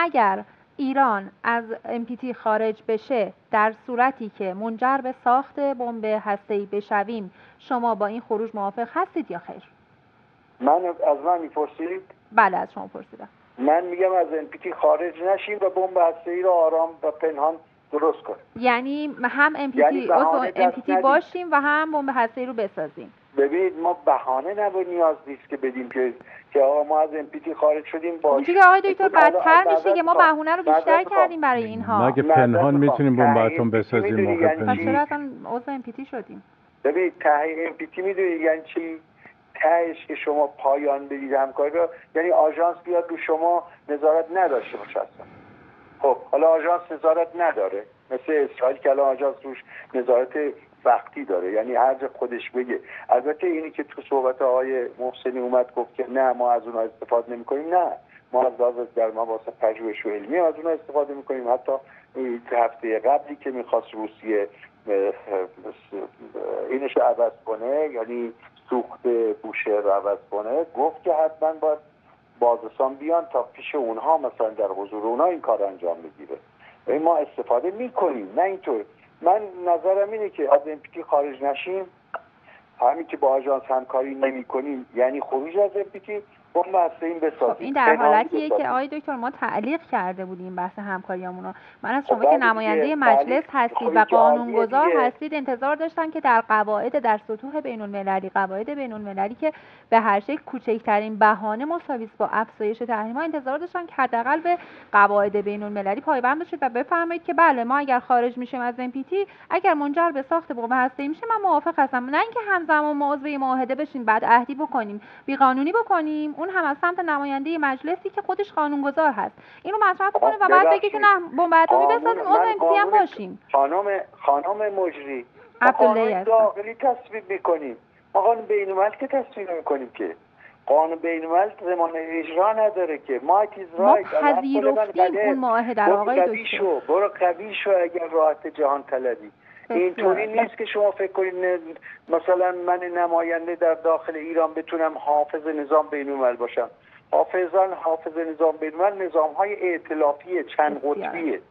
اگر ایران از NPT خارج بشه در صورتی که منجر به ساخت بمب هسته‌ای بشویم، شما با این خروج موافق هستید یا خیر؟ از من میپرسید؟ بله از شما پرسیدم. من میگم از NPT خارج نشیم و بمب هسته‌ای رو آرام و پنهان درست کنیم. یعنی هم یعنی NPT باشیم و هم بمب هسته‌ای رو بسازیم. ببینید ما بهانه نیاز نیست که بدیم که آقا ما از NPT خارج شدیم باشه. اونجوری که آقای دکتر بدتر میشه که ما بهونه رو بیشتر کردیم برای اینها. مگه پنهان میتونیم بمب اتم بسازیم؟ پس چرا اصلا عضو NPT شدیم؟ ببینید ته NPT میدونید یعنی چی؟ تهش که شما پایان بدید همکاری رو، یعنی آژانس بیاد رو شما نظارت نداشته باشه اصلا. خب حالا آژانس نظارت نداره، مثل اسرائیل که الان آژانس روش نظارت وقتی داره، یعنی هر جا خودش بگه. البته اینی که تو صحبت آقای محسنی اومد گفت که نه ما از اونها استفاده نمی‌کنیم، نه ما از لحاظ در واسه پژوهش علمی از اونها استفاده می‌کنیم. حتی هفته قبلی که می‌خواست روسیه اینش رو عوض کنه، یعنی سوخت بوشهر رو عوض کنه، گفت که حتما باید بازرسان بیان تا پیش اونها مثلا در حضور اونها این کار انجام بگیره. و ما استفاده میکنیم، نه اینطور. من نظرم اینه که از NPT خارج نشیم، همین که با آژانس همکاری نمی کنیم یعنی خروج از NPT، بمب هسته‌ای بسازیم. این در حالتیه که آقای دکتر ما تعلیق کرده بودیم بحث همکاریامونو. من از شما که نماینده مجلس هستید و قانونگذار هستید انتظار داشتم که در قواعد در سطوح بین‌المللی، قواعد بین‌المللی که به هر شکل کوچکترین بهانه مساوی است با افزایش تحریم‌ها، انتظار داشتم که حداقل به قواعد بین‌المللی پایبند باشید و بفرمایید که بله ما اگر خارج میشیم از NPT، اگر منجر به ساخت بمب هسته‌ای میشه من موافق هستم. نه اینکه همزمان ما عضو معاهده بشیم بعد عهدی بکنیم، بی‌قانونی بکنیم، اون هم از سمت نماینده مجلسی که خودش قانونگذار هست اینو مطرح کنه و بعد بگه که نه بمب اتمی بسازیم عضو NPT هم باشیم. خانم مجری، ما قانون داخلی تصویب می‌کنیم، ما قانون بین‌المللی که تصویب می‌کنیم که قانون بین‌المللی زمان اجرا نداره که. ما پذیرفتیم اون معاهده رو آقای دکتر. برو قوی شو اگر راحت جهان طلبی. اینطوری نیست که شما فکر کنید مثلا من نماینده در داخل ایران بتونم حافظ نظام بین‌الملل باشم. حافظ نظام بین‌الملل نظام‌های ائتلافی چند قطبیه.